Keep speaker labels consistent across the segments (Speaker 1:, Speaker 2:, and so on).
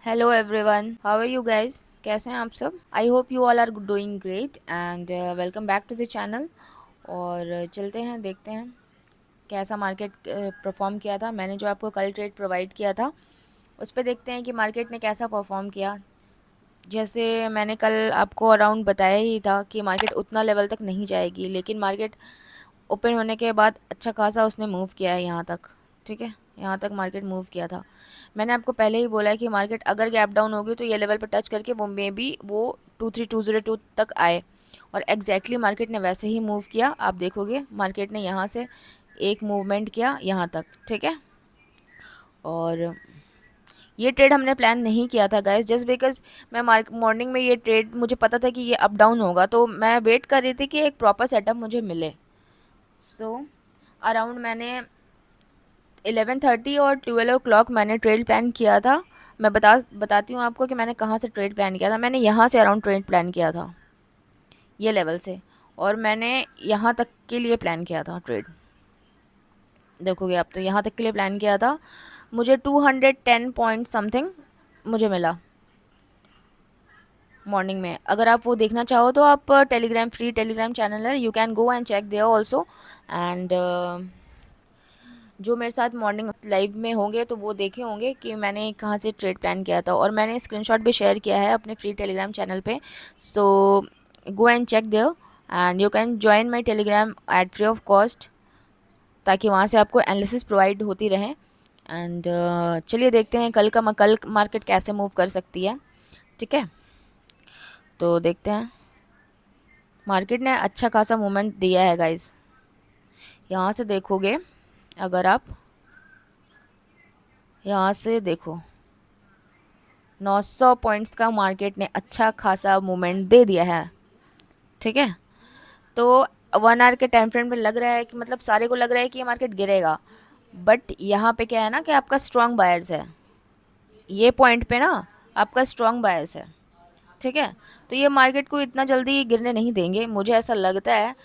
Speaker 1: Hello everyone, how are you guys? कैसे हैं आप सब? I hope you all are doing great and welcome back to the channel. और चलते हैं, देखते हैं कैसा मार्केट परफॉर्म किया था। मैंने जो आपको कल ट्रेड प्रोवाइड किया था उस पर देखते हैं कि मार्केट ने कैसा परफॉर्म किया। जैसे मैंने कल आपको अराउंड बताया ही था कि मार्केट उतना लेवल तक नहीं जाएगी, लेकिन मार्केट ओपन होने के बाद अच्छा खासा उसने मूव किया है यहाँ तक। ठीक है, यहाँ तक मार्केट मूव किया था। मैंने आपको पहले ही बोला है कि मार्केट अगर गैप डाउन होगी तो ये लेवल पर टच करके वो मे बी वो 23202 तक आए, और एग्जैक्टली मार्केट ने वैसे ही मूव किया। आप देखोगे मार्केट ने यहाँ से एक मूवमेंट किया यहाँ तक। ठीक है, और ये ट्रेड हमने प्लान नहीं किया था गाइस, जस्ट बिकॉज मैं मॉर्निंग में ये ट्रेड मुझे पता था कि ये अप डाउन होगा, तो मैं वेट कर रही थी कि एक प्रॉपर सेटअप मुझे मिले। सो अराउंड मैंने 11:30 और 12 o'clock मैंने ट्रेड प्लान किया था। मैं बताती हूँ आपको कि मैंने कहाँ से ट्रेड प्लान किया था। मैंने यहाँ से अराउंड ट्रेड प्लान किया था, ये लेवल से, और मैंने यहाँ तक के लिए प्लान किया था ट्रेड। देखोगे आप, तो यहाँ तक के लिए प्लान किया था। मुझे 210 पॉइंट समथिंग मुझे मिला मॉर्निंग में। अगर आप वो देखना चाहो तो आप टेलीग्राम, फ्री टेलीग्राम चैनल है, you can go and check there also. And जो मेरे साथ मॉर्निंग लाइव में होंगे तो वो देखे होंगे कि मैंने कहाँ से ट्रेड प्लान किया था, और मैंने स्क्रीनशॉट भी शेयर किया है अपने फ्री टेलीग्राम चैनल पे। So go and check there and you can join my telegram at free of cost, ताकि वहाँ से आपको एनालिसिस प्रोवाइड होती रहे। एंड चलिए देखते हैं कल मार्केट कैसे मूव कर सकती है। ठीक है, तो देखते हैं। मार्केट ने अच्छा खासा मूवमेंट दिया है गाइस। यहाँ से देखोगे, अगर आप यहाँ से देखो, 900 पॉइंट्स का मार्केट ने अच्छा खासा मूवमेंट दे दिया है। ठीक है, तो 1 आवर के टाइम फ्रेम में लग रहा है कि मतलब सारे को लग रहा है कि ये मार्केट गिरेगा, बट यहाँ पे क्या है ना कि आपका स्ट्रॉन्ग बायर्स है। ये पॉइंट पे ना आपका स्ट्रॉन्ग बायर्स है। ठीक है, तो ये मार्केट को इतना जल्दी गिरने नहीं देंगे, मुझे ऐसा लगता है।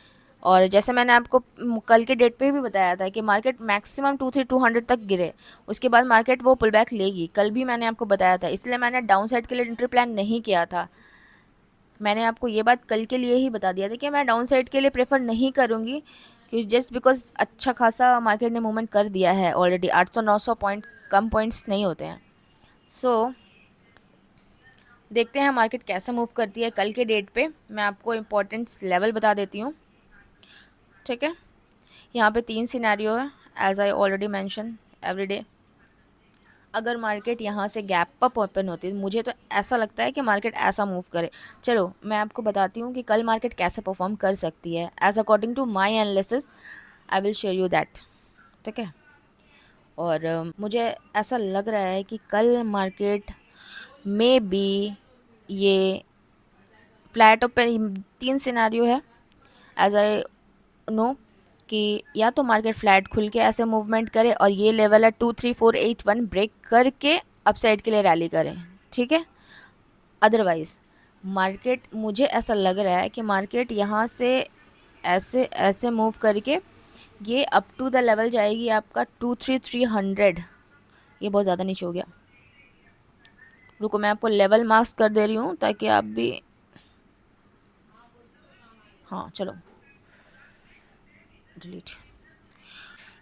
Speaker 1: और जैसे मैंने आपको कल के डेट पे भी बताया था कि मार्केट मैक्सिमम 23200 तक गिरे, उसके बाद मार्केट वो पुल बैक लेगी। कल भी मैंने आपको बताया था, इसलिए मैंने डाउन साइड के लिए एंट्री प्लान नहीं किया था। मैंने आपको ये बात कल के लिए ही बता दिया था कि मैं डाउन साइड के लिए प्रेफर नहीं करूँगी, क्योंकि जस्ट बिकॉज अच्छा खासा मार्केट ने मूवमेंट कर दिया है ऑलरेडी। 800-900 पॉइंट कम पॉइंट्स नहीं होते हैं। सो देखते हैं मार्केट कैसे मूव करती है कल के डेट पे। मैं आपको इम्पोर्टेंट लेवल बता देती हूँ। ठीक है, यहाँ पे 3 सिनेरियो है, as I already mention every day. अगर मार्केट यहाँ से गैप अप ओपन होती है, मुझे तो ऐसा लगता है कि मार्केट ऐसा मूव करे। चलो मैं आपको बताती हूँ कि कल मार्केट कैसे परफॉर्म कर सकती है as according to my analysis. I will share you that. ठीक है, और मुझे ऐसा लग रहा है कि कल मार्केट में बी ये फ्लैट ओपन, 3 सिनेरियो है एज आई नो, कि या तो मार्केट फ्लैट खुल के ऐसे मूवमेंट करे और ये लेवल है 23481 ब्रेक करके अपसाइड के लिए रैली करें। ठीक है, अदरवाइज मार्केट, मुझे ऐसा लग रहा है कि मार्केट यहाँ से ऐसे ऐसे मूव करके ये अप टू द लेवल जाएगी आपका 23300। ये बहुत ज़्यादा नीचे हो गया। रुको मैं आपको लेवल मार्क्स कर दे रही हूँ ताकि आप भी, हाँ चलो डिलीट।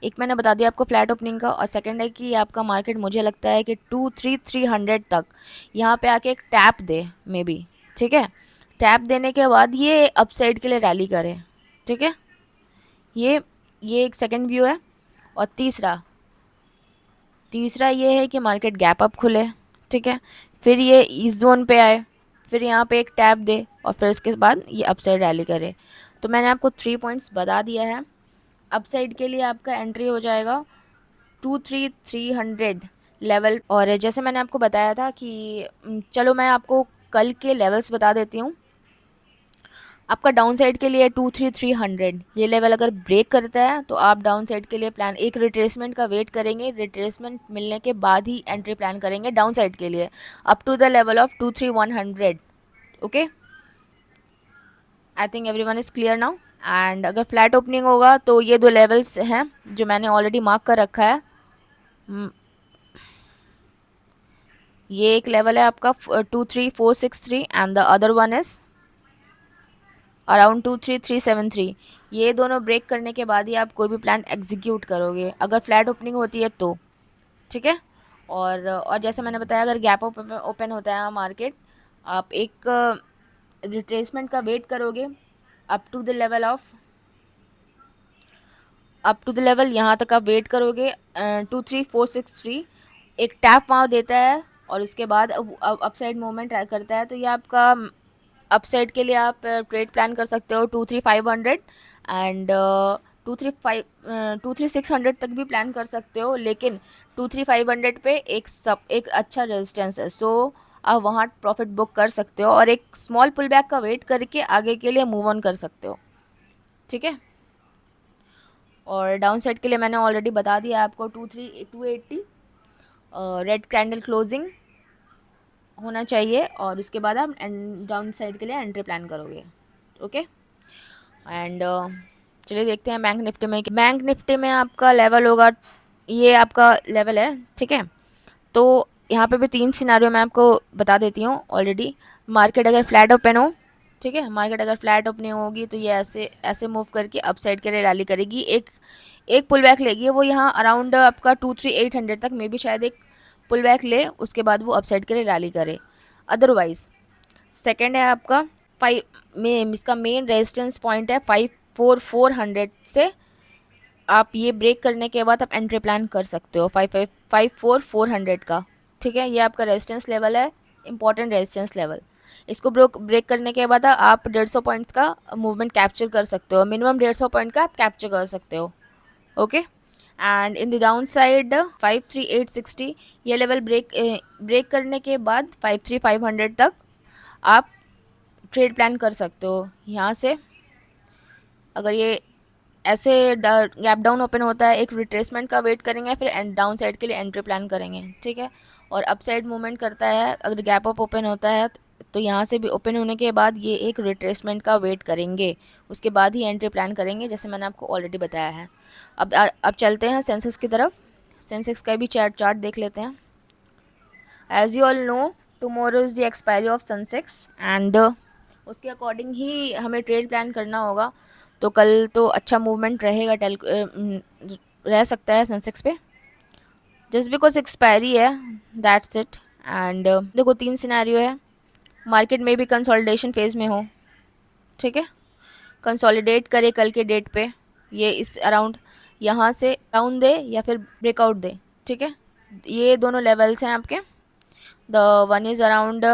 Speaker 1: एक मैंने बता दिया आपको फ्लैट ओपनिंग का, और सेकंड है कि आपका मार्केट मुझे लगता है कि 23300 तक यहाँ पे आके एक टैप दे मे बी। ठीक है, टैप देने के बाद ये अपसाइड के लिए रैली करे। ठीक है, ये एक सेकंड व्यू है। और तीसरा तीसरा ये है कि मार्केट गैप अप खुले। ठीक है, फिर ये इस जोन पे आए, फिर यहाँ पे एक टैप दे, और फिर इसके बाद ये अपसाइड रैली करे। तो मैंने आपको 3 पॉइंट्स बता दिया है। अपसाइड के लिए आपका एंट्री हो जाएगा 23300 लेवल। और जैसे मैंने आपको बताया था कि चलो मैं आपको कल के लेवल्स बता देती हूँ। आपका डाउन साइड के लिए 23300 ये लेवल अगर ब्रेक करता है तो आप डाउन साइड के लिए प्लान, एक रिट्रेसमेंट का वेट करेंगे, रिट्रेसमेंट मिलने के बाद ही एंट्री प्लान करेंगे डाउन साइड के लिए up to the level of 23100। Okay, I think everyone is clear now. And अगर फ्लैट ओपनिंग होगा तो ये 2 लेवल्स हैं जो मैंने ऑलरेडी मार्क कर रखा है। ये एक लेवल है आपका 23463 and the other one is around 23373। ये दोनों ब्रेक करने के बाद ही आप कोई भी प्लान एग्जीक्यूट करोगे, अगर फ्लैट ओपनिंग होती है तो। ठीक है। और जैसे मैंने बताया, अगर गैप ओपन ओपन होता है मार्केट, आप एक रिट्रेसमेंट का वेट करोगे up to the level of up to the level, यहाँ तक आप वेट करोगे 23463। एक टैप वहाँ देता है और उसके बाद अपसाइड मूवमेंट करता है, तो ये आपका अपसाइड के लिए आप ट्रेड प्लान कर सकते हो 23500 एंड 23600 तक भी प्लान कर सकते हो, लेकिन 23500 पे एक अच्छा रेजिस्टेंस है, सो आप वहाँ प्रॉफिट बुक कर सकते हो और एक स्मॉल पुल बैक का वेट करके आगे के लिए मूव ऑन कर सकते हो। ठीक है। और डाउन साइड के लिए मैंने ऑलरेडी बता दिया आपको, 280 रेड कैंडल क्लोजिंग होना चाहिए और उसके बाद आप डाउन साइड के लिए एंट्री प्लान करोगे। ओके। एंड चलिए देखते हैं बैंक निफ्टी में। बैंक निफ्टी में आपका लेवल होगा, ये आपका लेवल है। ठीक है। तो यहाँ पे भी तीन सिनारियो मैं आपको बता देती हूँ ऑलरेडी। मार्केट अगर फ्लैट ओपन हो, ठीक है, मार्केट अगर फ्लैट ओपनिंग होगी तो ये ऐसे ऐसे मूव करके अपसाइड के लिए रैली करेगी, एक एक पुल बैक लेगी वो यहाँ अराउंड आपका 23800 तक, मे बी शायद एक पुल बैक ले, उसके बाद वो अपसाइड के लिए रैली करे। अदरवाइज सेकेंड है आपका फाइव में, इसका मेन रेजिस्टेंस पॉइंट है 54400 से। आप ये ब्रेक करने के बाद आप एंट्री प्लान कर सकते हो 54400 का। ठीक है, ये आपका रेजिस्टेंस लेवल है, इंपॉर्टेंट रेजिस्टेंस लेवल। इसको ब्रेक करने के बाद आप 150 पॉइंट्स का मूवमेंट कैप्चर कर सकते हो, मिनिमम 150 पॉइंट का आप कैप्चर कर सकते हो। Okay. And in the down side 53860, ये लेवल ब्रेक करने के बाद 53500 तक आप ट्रेड प्लान कर सकते हो। यहाँ से अगर ये ऐसे गैप डाउन ओपन होता है, एक रिट्रेसमेंट का वेट करेंगे, फिर डाउन साइड के लिए एंट्री प्लान करेंगे। ठीक है। और अप साइड मूवमेंट करता है, अगर गैप अप ओपन होता है तो यहाँ से भी ओपन होने के बाद ये एक रिट्रेसमेंट का वेट करेंगे, उसके बाद ही एंट्री प्लान करेंगे, जैसे मैंने आपको ऑलरेडी बताया है। अब चलते हैं सेंसेक्स की तरफ। सेंसेक्स का भी चार्ट देख लेते हैं। As you all know, tomorrow is the expiry of Sensex and उसके अकॉर्डिंग ही हमें ट्रेड प्लान करना होगा। तो कल तो अच्छा मूवमेंट रहेगा, रह सकता है सेंसेक्स पे, जस्ट बिकॉज एक्सपायरी है, दैट्स इट। एंड देखो तीन सिनेरियो है, मार्केट में भी कंसोलिडेशन फेज में हो। ठीक है, कंसोलिडेट करे कल के डेट पे, ये इस अराउंड यहाँ से डाउन दे या फिर ब्रेकआउट दे। ठीक है, ये दोनों लेवल्स हैं आपके। The one is around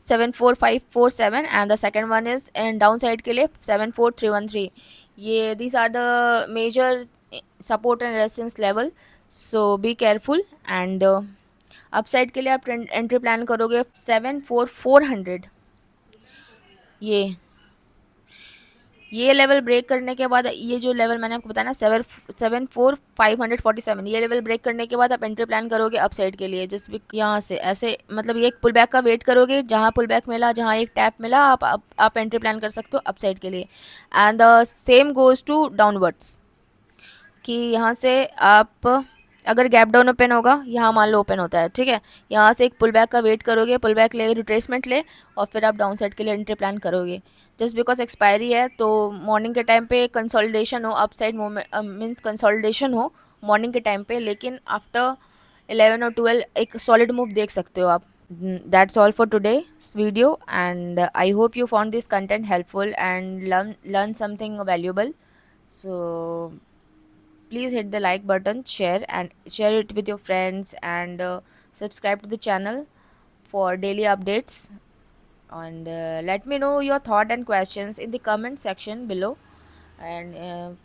Speaker 1: 74547 and the second one is and down side के लिए 74313। ये these are the major support and resistance level, so be careful. And upside के लिए आप एंट्री प्लान करोगे 74400। ये लेवल ब्रेक करने के बाद, ये जो लेवल मैंने आपको बताया ना 74547, ये लेवल ब्रेक करने के बाद आप एंट्री प्लान करोगे अपसाइड के लिए, जिस भी यहाँ से ऐसे, मतलब ये एक पुल बैक का वेट करोगे, जहाँ पुल बैक मिला, जहाँ एक टैप मिला, आप एंट्री प्लान कर सकते हो अपसाइड के लिए। And the same goes to downwards, कि यहाँ से आप अगर गैप डाउन ओपन होगा, यहाँ मान लो ओपन होता है, ठीक है, यहाँ से एक पुल बैक का वेट करोगे, पुल बैक ले, रिट्रेसमेंट ले, और फिर आप डाउन साइड के लिए एंट्री प्लान करोगे। जस्ट बिकॉज एक्सपायरी है तो मॉर्निंग के टाइम पे कंसोलिडेशन हो, अपसाइड मूवमेंट मीन्स कंसोलिडेशन हो मॉर्निंग के टाइम पे, लेकिन आफ्टर 11 और 12 एक सॉलिड मूव देख सकते हो आप। That's all for today's video and I hope you found this content helpful and learn something valuable. So please hit the like button, share it with your friends, and subscribe to the channel for daily updates. And let me know your thought and questions in the comment section below. And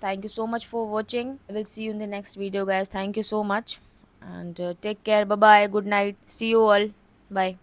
Speaker 1: thank you so much for watching. I will see you in the next video, guys. Thank you so much, and take care. Bye bye, good night, see you all, bye.